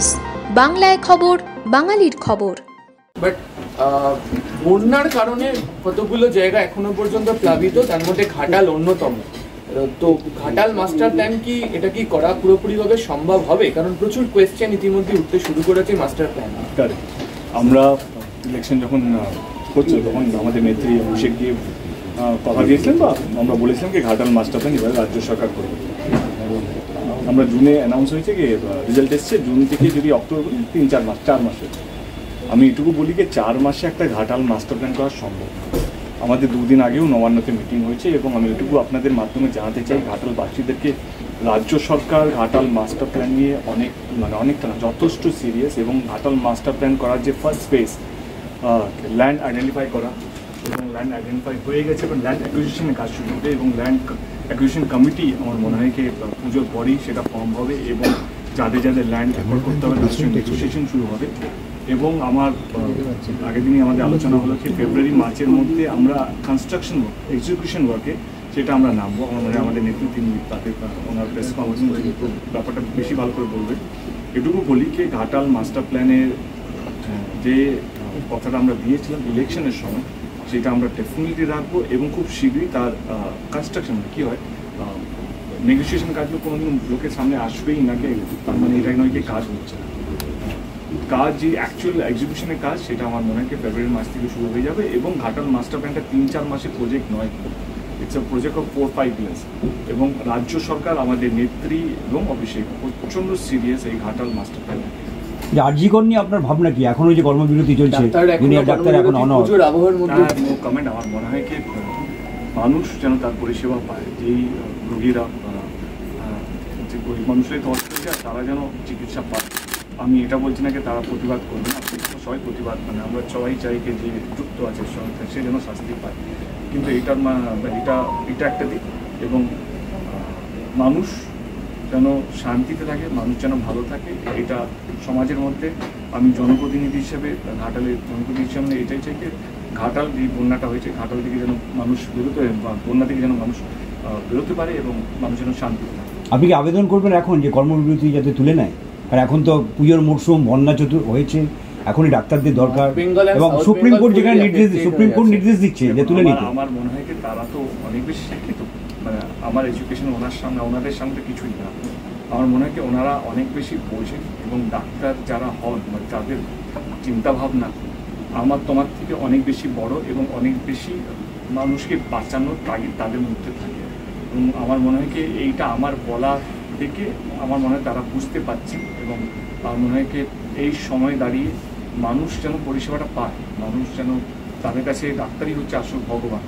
News, বাংলায় খবর, বাঙালির খবর। বাট বন্যার কারণে কতগুলো জায়গা এখনো পর্যন্ত প্লাবিত, তার মধ্যে ঘাটাল অন্যতম। তো ঘাটাল মাস্টার প্ল্যান কি এটা কি করা পুরোপুরিভাবে সম্ভব হবে? কারণ প্রচুর কোয়েশ্চেন ইতিমধ্যে উঠতে শুরু করেছে মাস্টার প্ল্যান। আমরা ইলেকশন যখন হচ্ছে তখন আমাদের নেত্রী অভিষেক দিয়ে কথা দিয়েছিলেন বা আমরা বলেছিলাম কি ঘাটাল মাস্টার প্ল্যান এবার রাজ্য সরকার করবে। আমরা জুনে অ্যানাউন্স হয়েছে কি রেজাল্ট এসছে, জুন থেকে যদি অক্টোবর বলি 3-4 মাস, 4 মাসে। আমি এটুকু বলি কি 4 মাসে একটা ঘাটাল মাস্টার প্ল্যান করা সম্ভব। আমাদের 2 দিন আগেও নবান্নতে মিটিং হয়েছে এবং আমি এটুকু আপনাদের মাধ্যমে জানাতে চাই ঘাটালবাসীদেরকে রাজ্য সরকার ঘাটাল মাস্টার প্ল্যান নিয়ে অনেকটা যথেষ্ট সিরিয়াস। এবং ঘাটাল মাস্টার প্ল্যান করার যে ফার্স্ট ফেজ ল্যান্ড আইডেন্টিফাই করা, এবং ল্যান্ড আইডেন্টিফাই হয়ে গেছে এবং ল্যান্ড অ্যাকুইজিশনের কাজ শুরু হবে এবং ল্যান্ড অ্যাকুইজিশন কমিটি আমার মনে হয় কি পুজোর পরেই সেটা ফর্ম হবে এবং যাদের যাদের ল্যান্ড অ্যাকোয়ার করতে হবে তার সঙ্গে নেগোসিয়েশন শুরু হবে। এবং আমার আগের দিনই আমাদের আলোচনা হলো যে ফেব্রুয়ারি-মার্চের মধ্যে আমরা কনস্ট্রাকশন ওয়ার্ক, এক্সিকিউশন ওয়ার্কে সেটা আমরা নামবো। আমার মনে হয় আমাদের নেতৃত্ব তিনি তাদের ওনার প্রেস কনফারেন্স ব্যাপারটা বেশি ভালো করে বলবে। এটুকু বলি কি ঘাটাল মাস্টার প্ল্যানের যে কথাটা আমরা দিয়েছিলাম ইলেকশনের সময় সেটা আমরা ডেফিনেটলি রাখবো এবং খুব শীঘ্রই তার কনস্ট্রাকশন কী হয় নেগোসিয়েশন কাজগুলো কোনোদিন লোকের সামনে আসবেই নাকি, তার মানে এটাই নয় কি কাজ হচ্ছে না। কাজ যে অ্যাকচুয়াল এক্সিকিউশনের কাজ সেটা আমার মনে হয় ফেব্রুয়ারি মাস থেকে শুরু হয়ে যাবে। এবং ঘাটাল মাস্টার প্ল্যানটা 3-4 মাসের প্রজেক্ট নয়, it's a project of 4-5 years. এবং রাজ্য সরকার আমাদের নেত্রী এবং অভিষেক প্রচণ্ড সিরিয়াস এই ঘাটাল মাস্টার প্ল্যান। আরজিকর নিয়ে আপনার ভাবনা কি? এখনো যে কর্মবিরতি চলছে, ডাক্তার এখন কমেন্ট। আমার মনে হয় কি মানুষ যেন তার পরিষেবা পায়, যেই রোগীরা যে গরিব মানুষের তো অসুবিধা তারা যেন চিকিৎসা পায়। আমি এটা বলছি না যে তারা প্রতিবাদ করবে না, সবাই প্রতিবাদ আমরা সবাই চাই যে যুক্ত আছে সরকার সে যেন শাস্তি পায়। কিন্তু এটা একটা দিক। এবং মানুষ যেন শান্তিতে থাকে, মানুষ যেন ভালো থাকে, এটা সমাজের মধ্যে আমি জনপ্রতিনিধি হিসেবে ঘাটালের জনপ্রতিনিধি হিসেবে এটাই চাই যে ঘাটাল যে বন্যাটা হয়েছে ঘাটাল থেকে যেন মানুষ বেরোতে, বন্যা থেকে যেন মানুষ বেরোতে পারে এবং মানুষ যেন শান্তিতে থাকে। আপনি কি আবেদন করবেন এখন যে কর্মবিরতি যাতে তুলে নেয়? আর এখন তো পুজোর মরশুম, বন্যা হয়েছে, এখনই ডাক্তারদের দরকার এবং সুপ্রিম কোর্ট যেখানে নির্দেশ দিচ্ছে যে তুলে নিতে। আমার মনে হয় যে তারা তো অনেক বেশি শিক্ষিত, আমার এডুকেশন ওনাদের সামনে কিছুই না। আমার মনে হয় কি ওনারা অনেক বেশি বোঝেন এবং ডাক্তার যারা হন তাদের চিন্তাভাবনা আমার তোমার থেকে অনেক বেশি বড় এবং অনেক বেশি মানুষকে বাঁচানোর তাগিদ তাদের মধ্যে থাকে। এবং আমার মনে হয় কি এইটা আমার বলা থেকে আমার মনে হয় তারা বুঝতে পারছেন। এবং আমার মনে হয় কি এই সময় দাঁড়িয়ে মানুষ যেন পরিষেবাটা পায়, মানুষ যেন তাদের কাছে ডাক্তারই হচ্ছে আসল ভগবান।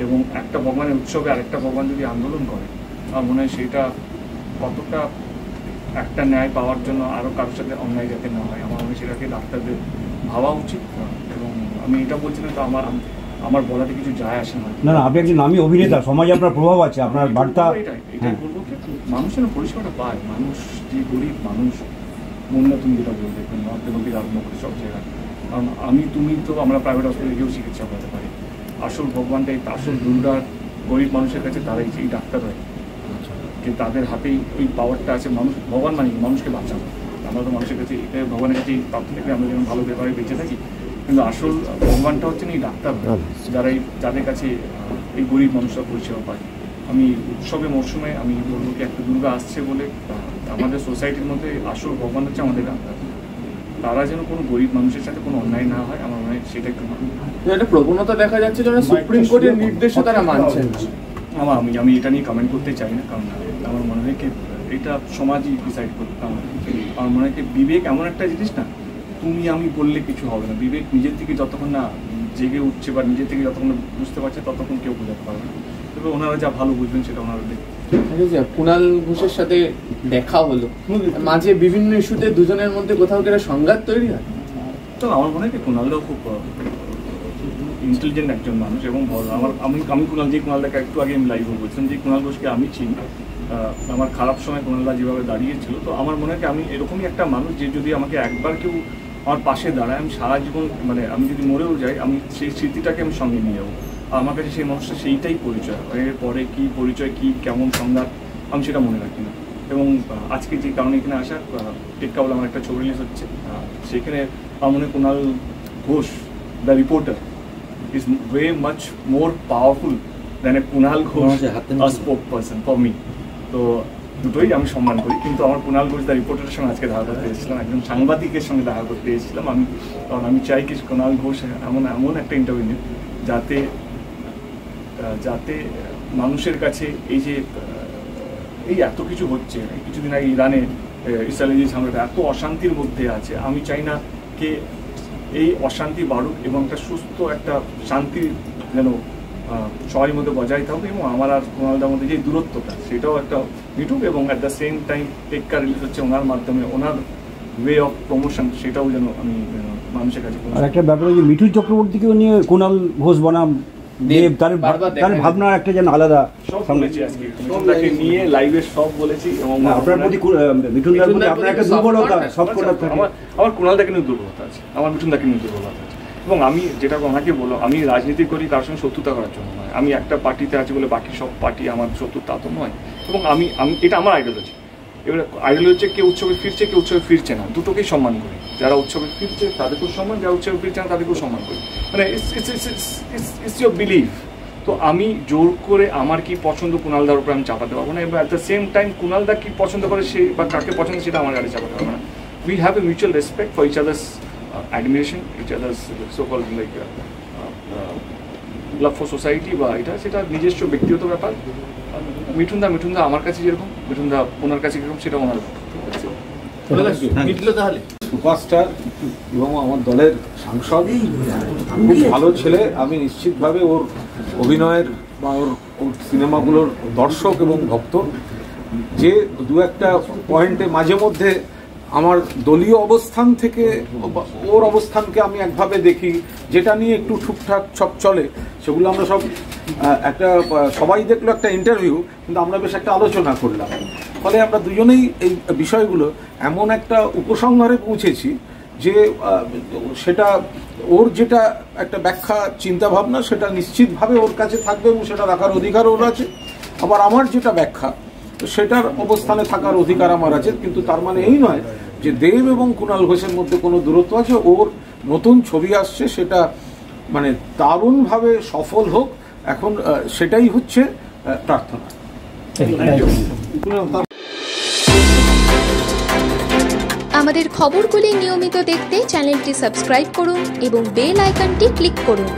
এবং একটা ভগবানের উৎসবে আরেকটা ভগবান যদি আন্দোলন করে আমার মনে হয় সেটা কতটা একটা ন্যায় পাওয়ার জন্য আরও কারোর সাথে অন্যায় যাতে না হয়, আমার মনে হয় সেটাকে ডাক্তারদের ভাবা উচিত। এবং আমি এটা বলছি না তো আমার বলাতে কিছু যায় আসে না। না, আপনি একজন নামী অভিনেতা, সমাজে আপনার প্রভাব আছে, আপনার বার্তা এটাই বলবো কি মানুষ যেন পরিষেবাটা পায়। মানুষ যে গরিব মানুষ, বন্যা তুমি যেটা বলবে নর্থবেঙ্গল থেকে আরম্ভ করে সব জায়গায়, কারণ তুমি তো আমরা প্রাইভেট হসপিটালে গিয়েও চিকিৎসা করতে পারি। আসল ভগবানটাই আসল দুর্গার গরিব মানুষের কাছে তারাই সেই ডাক্তার হয়, যে তাদের হাতেই ওই পাওয়ারটা আছে। মানুষ ভগবান মানে মানুষকে বাঁচানো। আমরা তো মানুষের কাছে ভগবানের কাছে প্রার্থনা করি আমরা যেন ভালো ব্যাপারে বেঁচে থাকি, কিন্তু আসল ভগবানটা হচ্ছে এই ডাক্তার যাদের কাছে এই গরিব মানুষরা পরিষেবা পায়। আমি উৎসবে মরশুমে আমি বলবো কি একটা দুর্গা আসছে বলে আমাদের সোসাইটির মধ্যে আসল ভগবান হচ্ছে আমাদের ডাক্তার। তারা যেন কোনো গরিব মানুষের সাথে কোনো অন্যায় না হয়, আমার মনে হয় সেটা একটু একটা প্রবণতা দেখা যাচ্ছে যেন সুপ্রিম কোর্টের নির্দেশও তারা মানছেন। আমি এটা নিয়ে কমেন্ট করতে চাই না, কারণ আমার মনে হয় কি এটা সমাজই ডিসাইড করতে। আমার মনে হয় কি বিবেক এমন একটা জিনিস না, তুমি আমি বললে কিছু হবে না। বিবেক নিজের থেকে যতক্ষণ না জেগে উঠছে বা নিজের থেকে যতক্ষণ বুঝতে পারছে ততক্ষণ কেউ বোঝাতে পারবে না। তবে ওনারা যা ভালো বুঝবেন সেটা ওনারা দেখবেন। কুণাল ঘোষের সাথে দেখা হলো, মাঝে বিভিন্ন ইস্যুতে দুজনের মধ্যে কোথাও একটা সংঘাত তৈরি হয়। তো আমার মনে হয় কি কুণালরাও খুব ইন্টেলিজেন্ট একজন মানুষ এবং আমি কুণালদাকে একটু আগে আমি লাইভে বলছিলাম যে কুণাল ঘোষকে আমি চিনি। আমার খারাপ সময় কুণালদা যেভাবে দাঁড়িয়েছিল, তো আমার মনে হয় কি আমি এরকমই একটা মানুষ যে যদি আমাকে একবার কেউ আমার পাশে দাঁড়ায় আমি সারা জীবন আমি যদি মরেও যাই আমি সেই স্মৃতিটাকে আমি সঙ্গে নিয়ে যাবো। আর আমার কাছে সেই মানুষটা সেইটাই পরিচয়, এর পরে কী পরিচয় কী কেমন সংঘাত আমি সেটা মনে রাখি না। এবং আজকে যে কারণে এখানে আসা, টেক্কাবল আমার একটা ছবি রিলিজ হচ্ছে, সেখানে আমার মনে হয় Kunal Ghosh the reporter is way much more powerful than a Kunal Ghosh, a spokesperson for me. তো দুটোই আমি সম্মান করি, কিন্তু আমার কুণাল ঘোষ দ্য রিপোর্টারের সঙ্গে আজকে দেখা করতে এসেছিলাম, একজন সাংবাদিকের সঙ্গে দেখা করতে এসেছিলাম আমি, কারণ আমি চাই কি কুণাল ঘোষ এমন একটা ইন্টারভিউ নিন যাতে মানুষের কাছে এই এত কিছু হচ্ছে, কিছুদিন আগে ইরানে ইসরায়েলি যে ঝামেলাটা এত অশান্তির মধ্যে আছে, আমি চাই না কে এই অশান্তি বাড়ুক এবং একটা সুস্থ একটা শান্তি যেন সবারই মধ্যে বজায় থাকুক, এবং আমার আর কুণালদার মধ্যে যে দূরত্বটা সেটাও একটা মিটুক, এবং অ্যাট দ্য সেম টাইম টেক্কা রিলিজ হচ্ছে ওনার মাধ্যমে, ওনার ওয়ে অফ প্রমোশন সেটাও যেন আমি মানুষের কাছে। আর একটা ব্যাপার যে মিঠুন চক্রবর্তীকেও নিয়ে কুণাল ঘোষ বনাম দেব, তার ভাবনা একটা যেন আলাদা। সব বলেছি আজকে মিঠুনদাকে নিয়ে লাইভে সব বলেছি, এবং আপনার প্রতি মিঠুনদার প্রতি আপনার একটা দুর্বলতা সব কটা থাকে। আমার কুণালদাকে নিয়ে দুর্বলতা আছে, আমার মিঠুনদাকে নিয়ে দুর্বলতা আছে, এবং আমি যেটা ওনাকে বললাম, আমি রাজনীতি করি কারোর সঙ্গে শত্রুতা করার জন্য নয়, আমি একটা পার্টিতে আছি বলে বাকি সব পার্টি আমার শত্রু তা তো নয়, এবং আমি এটা আমার আইডিওলজি। এবারে আইডিওলজি হচ্ছে কেউ উৎসবে ফিরছে, কেউ উৎসবে ফিরছে না, দুটোকেই সম্মান করি। যারা উৎসবে ফিরছে তাদেরকেও সম্মান, যারা উৎসবে ফিরছে না তাদেরকেও সম্মান করি, মানে ইটস ইয়োর বিলিভ। তো আমি জোর করে আমার কি পছন্দ কুণালদার উপরে আমি চাপাতে পারবো না, এবং অ্যাট দ্য সেম টাইম কুণালদা কি পছন্দ করে সে বা কাকে পছন্দ সেটা আমার গাড়ি চাপাতে পারবো না। We have a mutual respect for each others admiration, each other's so-called like love for society বা এটা সেটা নিজস্ব ব্যক্তিগত ব্যাপার। মিঠুনদা আমার কাছে যেরকম, মিঠুনদা ওনার কাছে যেরকম, সেটা ওনার মিটলো। তাহলে সুপারস্টার এবং আমার দলের সাংসদ, খুব ভালো ছেলে। আমি নিশ্চিতভাবে ওর অভিনয়ের বা ওর সিনেমাগুলোর দর্শক এবং ভক্ত। যে দু একটা পয়েন্টে মাঝে মধ্যে আমার দলীয় অবস্থান থেকে ওর অবস্থানকে আমি একভাবে দেখি, যেটা নিয়ে একটু ঠিকঠাক সব চলে, সেগুলো আমরা সব একটা সবাই দেখলো একটা ইন্টারভিউ, কিন্তু আমরা বেশ একটা আলোচনা করলাম। ফলে আমরা দুজনেই এই বিষয়গুলো এমন একটা উপসংহারে পৌঁছেছি যে সেটা ওর যেটা একটা ব্যাখ্যা চিন্তাভাবনা সেটা নিশ্চিতভাবে ওর কাছে থাকবে এবং সেটা রাখার অধিকার ওর আছে। আবার আমার যেটা ব্যাখ্যা সেটার অবস্থানে থাকার অধিকার আমার আছে, কিন্তু তার মানে এই নয় যে দেব এবং কুণাল ঘোষের মধ্যে কোনো দূরত্ব আছে। ওর নতুন ছবি আসছে, সেটা মানে দারুণভাবে সফল হোক, এখন সেটাই হচ্ছে প্রার্থনা। আমাদের খবরগুলি নিয়মিত দেখতে চ্যানেলটি সাবস্ক্রাইব করুন এবং বেল আইকনটি ক্লিক করুন।